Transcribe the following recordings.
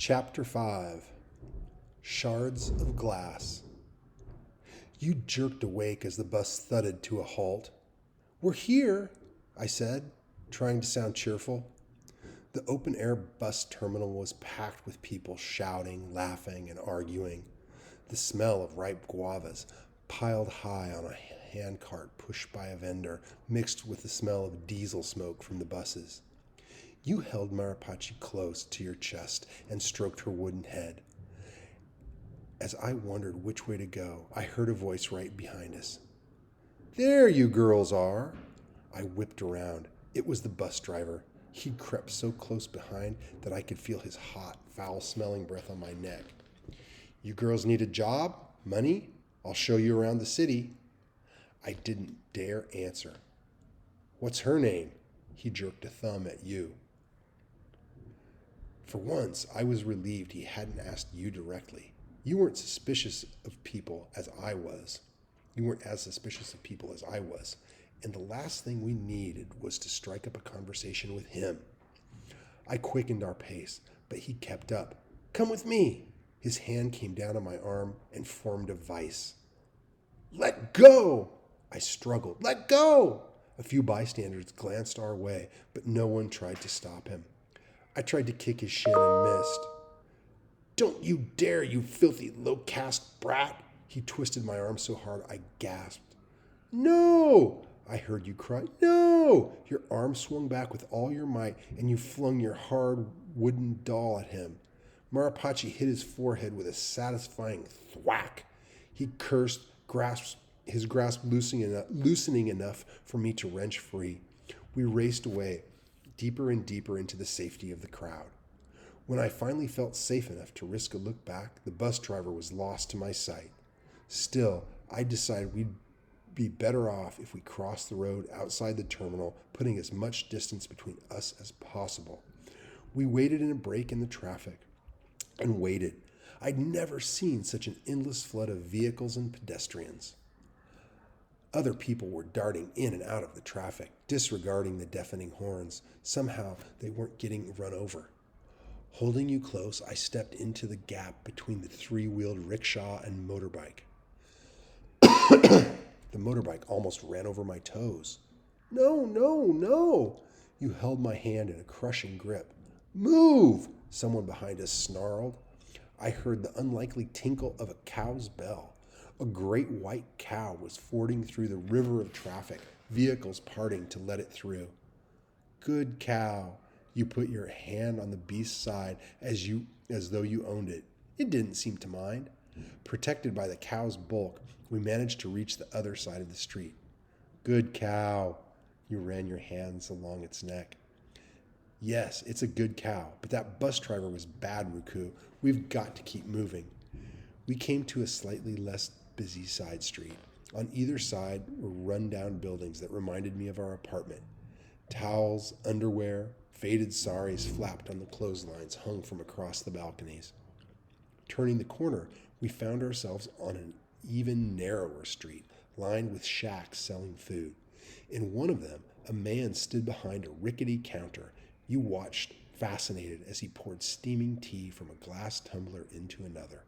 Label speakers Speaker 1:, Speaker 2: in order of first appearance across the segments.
Speaker 1: Chapter 5 Shards of Glass. You jerked awake as the bus thudded to a halt. "We're here," I said, trying to sound cheerful. The open-air bus terminal was packed with people shouting, laughing, and arguing. The smell of ripe guavas, piled high on a handcart pushed by a vendor, mixed with the smell of diesel smoke from the buses. You held Maripachi close to your chest and stroked her wooden head. As I wondered which way to go, I heard a voice right behind us. "There you girls are." I whipped around. It was the bus driver. He'd crept so close behind that I could feel his hot, foul-smelling breath on my neck. "You girls need a job? Money? I'll show you around the city." I didn't dare answer. "What's her name?" He jerked a thumb at you. For once, I was relieved he hadn't asked you directly. You weren't suspicious of people as I was. You weren't as suspicious of people as I was. And the last thing we needed was to strike up a conversation with him. I quickened our pace, but he kept up. "Come with me." His hand came down on my arm and formed a vice. "Let go!" I struggled. "Let go!" A few bystanders glanced our way, but no one tried to stop him. I tried to kick his shin and missed. "Don't you dare, you filthy, low-caste brat!" He twisted my arm so hard I gasped. "No!" I heard you cry. "No!" Your arm swung back with all your might, and you flung your hard wooden doll at him. Maripachi hit his forehead with a satisfying thwack. He cursed, his grasp loosening enough for me to wrench free. We raced away, deeper and deeper into the safety of the crowd. When I finally felt safe enough to risk a look back, the bus driver was lost to my sight. Still, I decided we'd be better off if we crossed the road outside the terminal, putting as much distance between us as possible. We waited in a break in the traffic and waited. I'd never seen such an endless flood of vehicles and pedestrians. Other people were darting in and out of the traffic, disregarding the deafening horns. Somehow, they weren't getting run over. Holding you close, I stepped into the gap between the three-wheeled rickshaw and motorbike. The motorbike almost ran over my toes. "No, no, no!" You held my hand in a crushing grip. "Move!" Someone behind us snarled. I heard the unlikely tinkle of a cow's bell. A great white cow was fording through the river of traffic, vehicles parting to let it through. "Good cow." You put your hand on the beast's side as though you owned it. It didn't seem to mind. Protected by the cow's bulk, we managed to reach the other side of the street. "Good cow." You ran your hands along its neck. "Yes, it's a good cow, but that bus driver was bad, Ruku. We've got to keep moving." We came to a slightly less busy side street. On either side were run-down buildings that reminded me of our apartment. Towels, underwear, faded saris flapped on the clotheslines hung from across the balconies. Turning the corner, we found ourselves on an even narrower street, lined with shacks selling food. In one of them, a man stood behind a rickety counter. You watched, fascinated, as he poured steaming tea from a glass tumbler into another,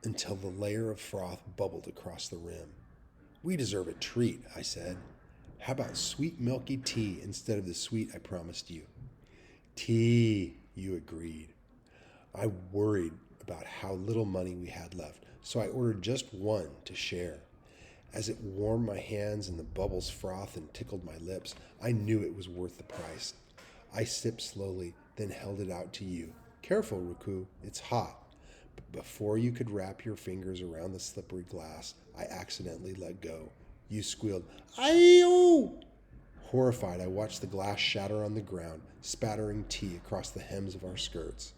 Speaker 1: until the layer of froth bubbled across the rim. "We deserve a treat," I said. "How about sweet milky tea instead of the sweet I promised you?" "Tea," you agreed. I worried about how little money we had left, so I ordered just one to share. As it warmed my hands and the bubbles frothed and tickled my lips, I knew it was worth the price. I sipped slowly, then held it out to you. "Careful, Ruku, it's hot." But before you could wrap your fingers around the slippery glass, I accidentally let go. You squealed, "Ayo!" Horrified, I watched the glass shatter on the ground, spattering tea across the hems of our skirts.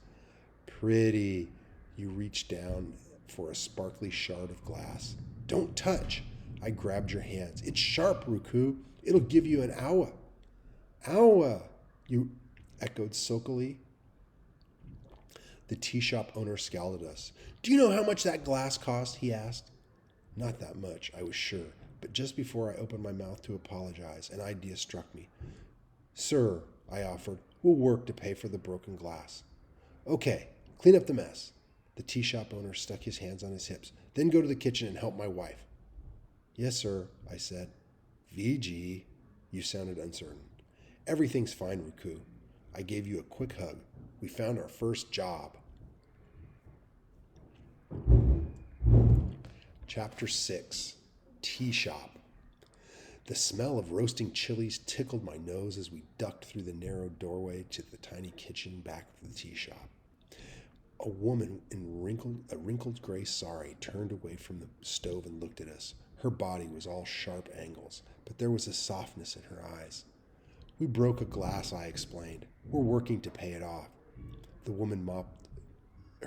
Speaker 1: "Pretty." You reached down for a sparkly shard of glass. "Don't touch." I grabbed your hands. "It's sharp, Ruku. It'll give you an awa." "Awa," you echoed sulkily. The tea shop owner scowled at us. "Do you know how much that glass cost?" he asked. Not that much, I was sure, but just before I opened my mouth to apologize, an idea struck me. "Sir," I offered, "we'll work to pay for the broken glass." Okay, clean up the mess. The tea shop owner stuck his hands on his hips. Then go to the kitchen and help my wife. Yes, sir, I said. VG, you sounded uncertain. Everything's fine, Ruku. I gave you a quick hug. We found our first job. Chapter 6, Tea Shop. The smell of roasting chilies tickled my nose as we ducked through the narrow doorway to the tiny kitchen back of the tea shop. A woman in a wrinkled gray sari turned away from the stove and looked at us. Her body was all sharp angles, but there was a softness in her eyes. We broke a glass, I explained. We're working to pay it off. The woman mopped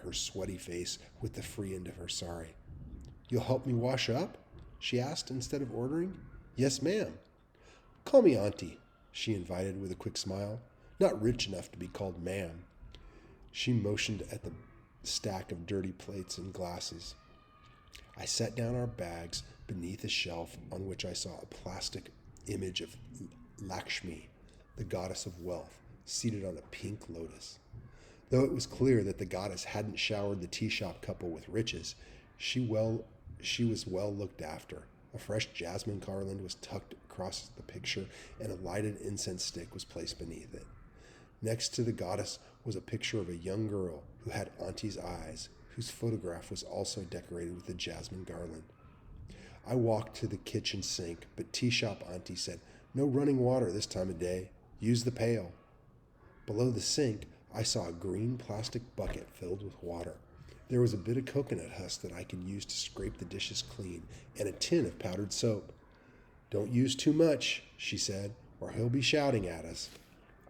Speaker 1: her sweaty face with the free end of her sari. You'll help me wash up? She asked instead of ordering. Yes, ma'am. Call me Auntie, she invited with a quick smile. Not rich enough to be called ma'am. She motioned at the stack of dirty plates and glasses. I set down our bags beneath a shelf on which I saw a plastic image of Lakshmi, the goddess of wealth, seated on a pink lotus. Though it was clear that the goddess hadn't showered the tea shop couple with riches, she was well looked after. A fresh jasmine garland was tucked across the picture, and a lighted incense stick was placed beneath it. Next to the goddess was a picture of a young girl who had Auntie's eyes, whose photograph was also decorated with a jasmine garland. I walked to the kitchen sink, but tea shop Auntie said, No running water this time of day. Use the pail. Below the sink, I saw a green plastic bucket filled with water. There was a bit of coconut husk that I could use to scrape the dishes clean, and a tin of powdered soap. Don't use too much, she said, or he'll be shouting at us.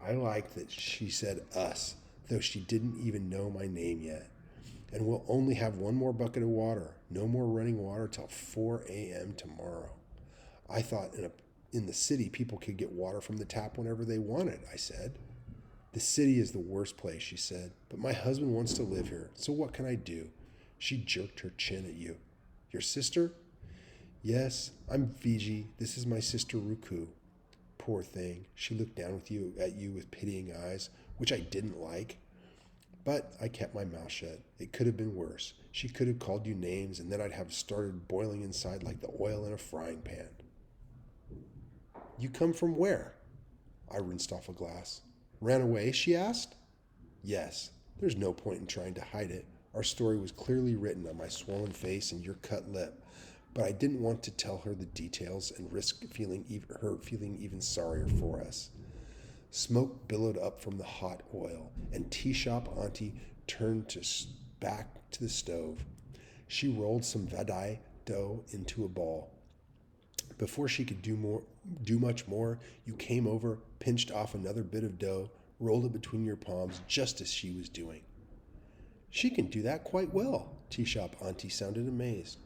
Speaker 1: I liked that she said us, though she didn't even know my name yet. And we'll only have one more bucket of water. No more running water till 4 a.m. tomorrow. I thought in the city people could get water from the tap whenever they wanted, I said. The city is the worst place, she said, but my husband wants to live here, so what can I do? She jerked her chin at you. Your sister? Yes, I'm Fiji. This is my sister Ruku. Poor thing. She looked down at you with pitying eyes, which I didn't like. But I kept my mouth shut. It could have been worse. She could have called you names, and then I'd have started boiling inside like the oil in a frying pan. You come from where? I rinsed off a glass. Ran away, she asked. Yes. There's no point in trying to hide it. Our story was clearly written on my swollen face and your cut lip, but I didn't want to tell her the details and risk her feeling even sorrier for us. Smoke billowed up from the hot oil, and tea shop Auntie turned back to the stove. She rolled some vadai dough into a ball. Before she could do much more, you came over, pinched off another bit of dough, rolled it between your palms just as she was doing. She can do that quite well, tea shop Auntie sounded amazed.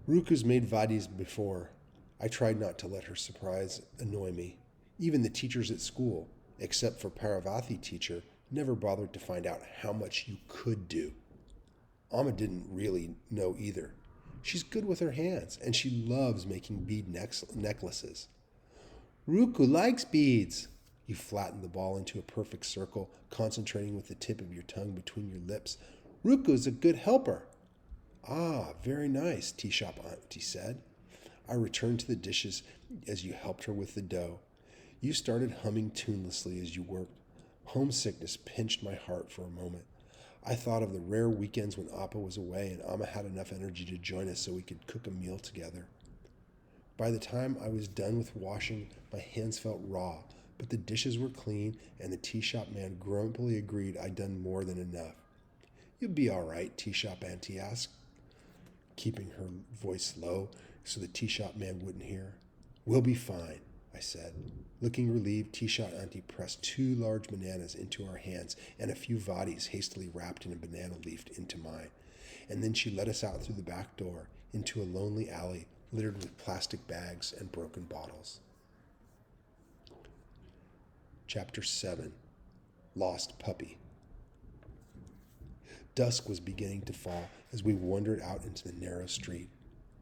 Speaker 1: Ruku's made vadis before. I tried not to let her surprise annoy me. Even the teachers at school, except for Parvati teacher, never bothered to find out how much you could do. Amma didn't really know either. She's good with her hands, and she loves making bead necklaces. Ruku likes beads. You flattened the ball into a perfect circle, concentrating with the tip of your tongue between your lips. Ruku's a good helper. Ah, very nice, tea shop Auntie said. I returned to the dishes as you helped her with the dough. You started humming tunelessly as you worked. Homesickness pinched my heart for a moment. I thought of the rare weekends when Appa was away and Amma had enough energy to join us so we could cook a meal together. By the time I was done with washing, my hands felt raw, but the dishes were clean and the tea shop man grumpily agreed I'd done more than enough. You'll be all right, tea shop Auntie asked, keeping her voice low so the tea shop man wouldn't hear. We'll be fine, I said. Looking relieved, tea shop Auntie pressed 2 large bananas into our hands and a few vadis hastily wrapped in a banana leaf into mine. And then she led us out through the back door into a lonely alley littered with plastic bags and broken bottles. Chapter 7. Lost Puppy. Dusk was beginning to fall as we wandered out into the narrow street.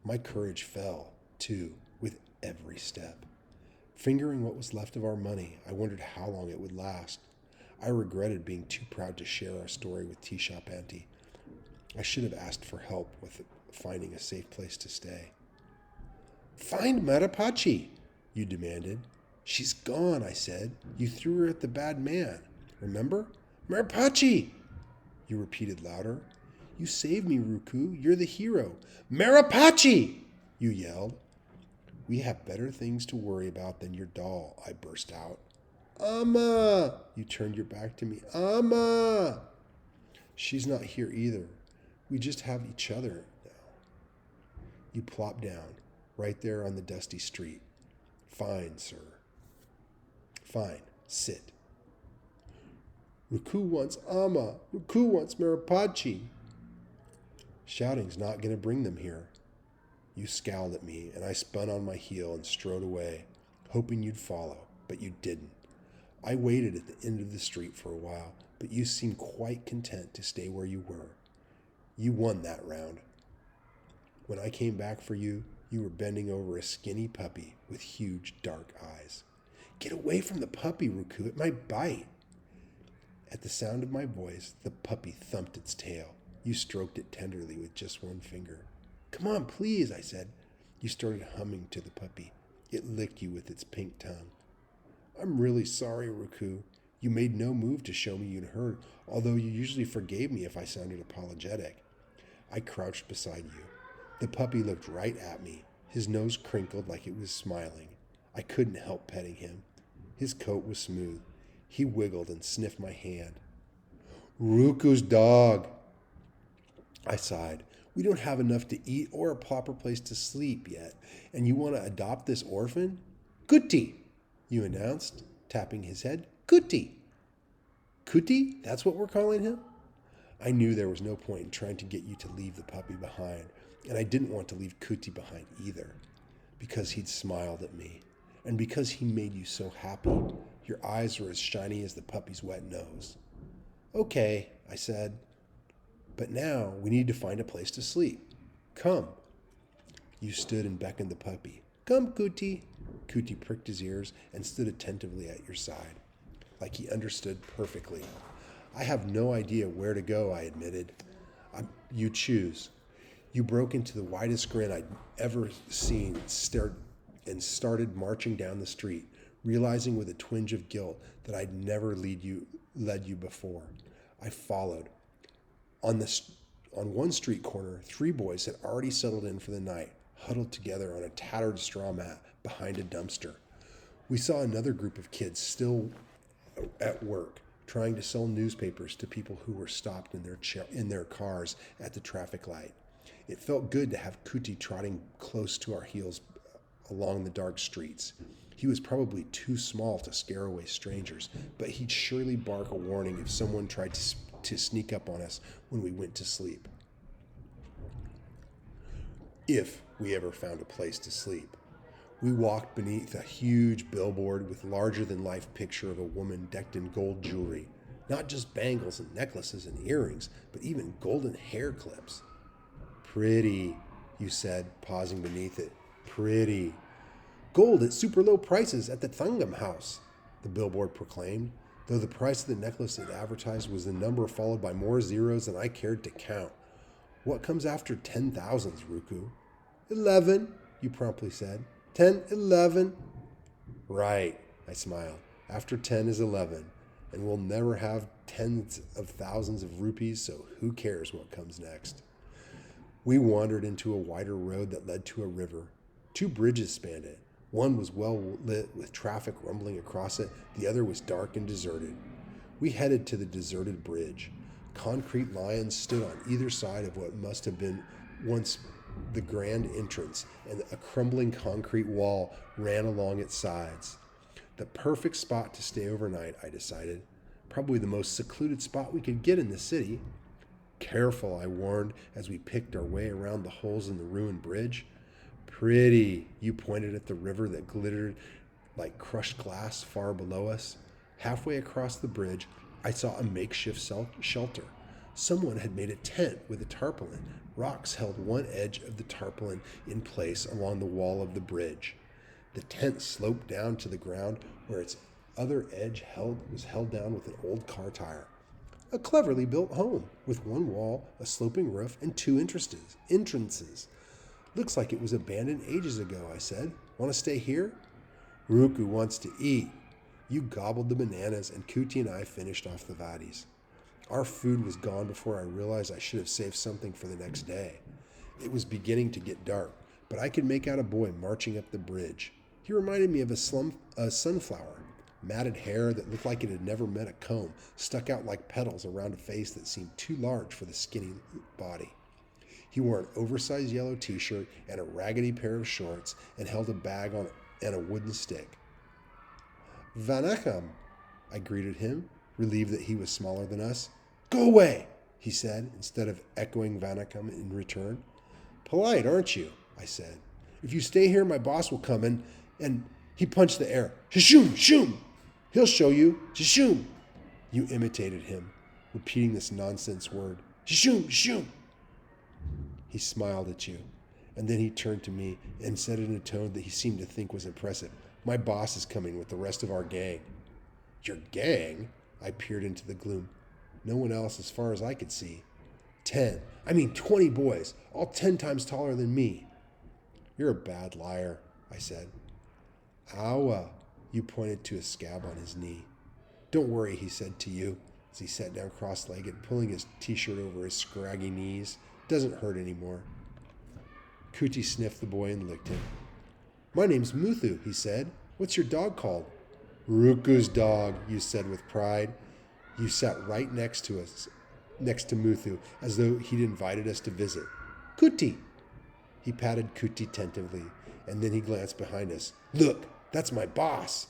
Speaker 1: My courage fell, too, with every step. Fingering what was left of our money, I wondered how long it would last. I regretted being too proud to share our story with Tea Shop Auntie. I should have asked for help with finding a safe place to stay. "Find Maripachi," you demanded. "She's gone," I said. "You threw her at the bad man. Remember? Maripachi!" You repeated louder. "You saved me, Ruku. You're the hero." "Maripachi!" you yelled. "We have better things to worry about than your doll," I burst out. "Amma!" You turned your back to me. "Amma!" "She's not here either. We just have each other now." You plopped down, right there on the dusty street. "Fine, sir." "Fine, sit." "Ruku wants Amma. Ruku wants Maripachi." "Shouting's not going to bring them here." You scowled at me, and I spun on my heel and strode away, hoping you'd follow, but you didn't. I waited at the end of the street for a while, but you seemed quite content to stay where you were. You won that round. When I came back for you, you were bending over a skinny puppy with huge, dark eyes. "Get away from the puppy, Ruku. It might bite." At the sound of my voice, the puppy thumped its tail. You stroked it tenderly with just one finger. "Come on, please," I said. You started humming to the puppy. It licked you with its pink tongue. "I'm really sorry, Ruku. You made no move to show me you'd heard, although you usually forgave me if I sounded apologetic." I crouched beside you. The puppy looked right at me. His nose crinkled like it was smiling. I couldn't help petting him. His coat was smooth. He wiggled and sniffed my hand. "Ruku's dog." I sighed. "We don't have enough to eat or a proper place to sleep yet, and you want to adopt this orphan?" "Kuti," you announced, tapping his head. "Kuti." "Kuti? That's what we're calling him?" I knew there was no point in trying to get you to leave the puppy behind, and I didn't want to leave Kuti behind either, because he'd smiled at me, and because he made you so happy. Your eyes were as shiny as the puppy's wet nose. "Okay," I said, "but now we need to find a place to sleep. Come." You stood and beckoned the puppy. "Come, Kuti." Kuti pricked his ears and stood attentively at your side, like he understood perfectly. "I have no idea where to go," I admitted. "You choose." You broke into the widest grin I'd ever seen and started marching down the street, realizing with a twinge of guilt that I'd never led you before. I followed. On one street corner, 3 boys had already settled in for the night, huddled together on a tattered straw mat behind a dumpster. We saw another group of kids still at work, trying to sell newspapers to people who were stopped in their cars at the traffic light. It felt good to have Kuti trotting close to our heels along the dark streets. He was probably too small to scare away strangers, but he'd surely bark a warning if someone tried to sneak up on us when we went to sleep. If we ever found a place to sleep. We walked beneath a huge billboard with larger-than-life picture of a woman decked in gold jewelry. Not just bangles and necklaces and earrings, but even golden hair clips. "Pretty," you said, pausing beneath it. "Pretty." "Gold at super low prices at the Thangam House," the billboard proclaimed, though the price of the necklace it advertised was the number followed by more zeros than I cared to count. "What comes after 10,000s, Ruku?" 11, you promptly said. 10, 11. "Right," I smiled. "After 10 is 11, and we'll never have tens of thousands of rupees, so who cares what comes next?" We wandered into a wider road that led to a river. 2 bridges spanned it. One was well lit with traffic rumbling across it. The other was dark and deserted. We headed to the deserted bridge. Concrete lions stood on either side of what must have been once the grand entrance, and a crumbling concrete wall ran along its sides. The perfect spot to stay overnight, I decided. Probably the most secluded spot we could get in the city. "Careful," I warned as we picked our way around the holes in the ruined bridge. "Pretty," you pointed at the river that glittered like crushed glass far below us. Halfway across the bridge, I saw a makeshift shelter. Someone had made a tent with a tarpaulin. Rocks held one edge of the tarpaulin in place along the wall of the bridge. The tent sloped down to the ground where its other edge was held down with an old car tire. A cleverly built home, with one wall, a sloping roof, and two entrances. Looks like it was abandoned ages ago, I said. Want to stay here? Ruku wants to eat. You gobbled the bananas, and Kuti and I finished off the vatties. Our food was gone before I realized I should have saved something for the next day. It was beginning to get dark, but I could make out a boy marching up the bridge. He reminded me of a sunflower. Matted hair that looked like it had never met a comb stuck out like petals around a face that seemed too large for the skinny body. He wore an oversized yellow t-shirt and a raggedy pair of shorts and held a bag and a wooden stick. Vanakkam, I greeted him, relieved that he was smaller than us. Go away, he said, instead of echoing Vanakkam in return. Polite, aren't you? I said. If you stay here, my boss will come and he punched the air. Shishum, shum! He'll show you. Shishum! You imitated him, repeating this nonsense word. Shishum, shum! He smiled at you, and then he turned to me and said in a tone that he seemed to think was impressive, My boss is coming with the rest of our gang. Your gang? I peered into the gloom. No one else as far as I could see. 20 boys, all 10 times taller than me. You're a bad liar, I said. Awa, you pointed to a scab on his knee. Don't worry, he said to you, as he sat down cross-legged, pulling his t-shirt over his scraggy knees. Doesn't hurt anymore. Kuti sniffed the boy and licked him. My name's Muthu, he said. What's your dog called? Ruku's dog, you said with pride. You sat right next to Muthu, as though he'd invited us to visit. Kuti! He patted Kuti tentatively, and then he glanced behind us. Look, that's my boss!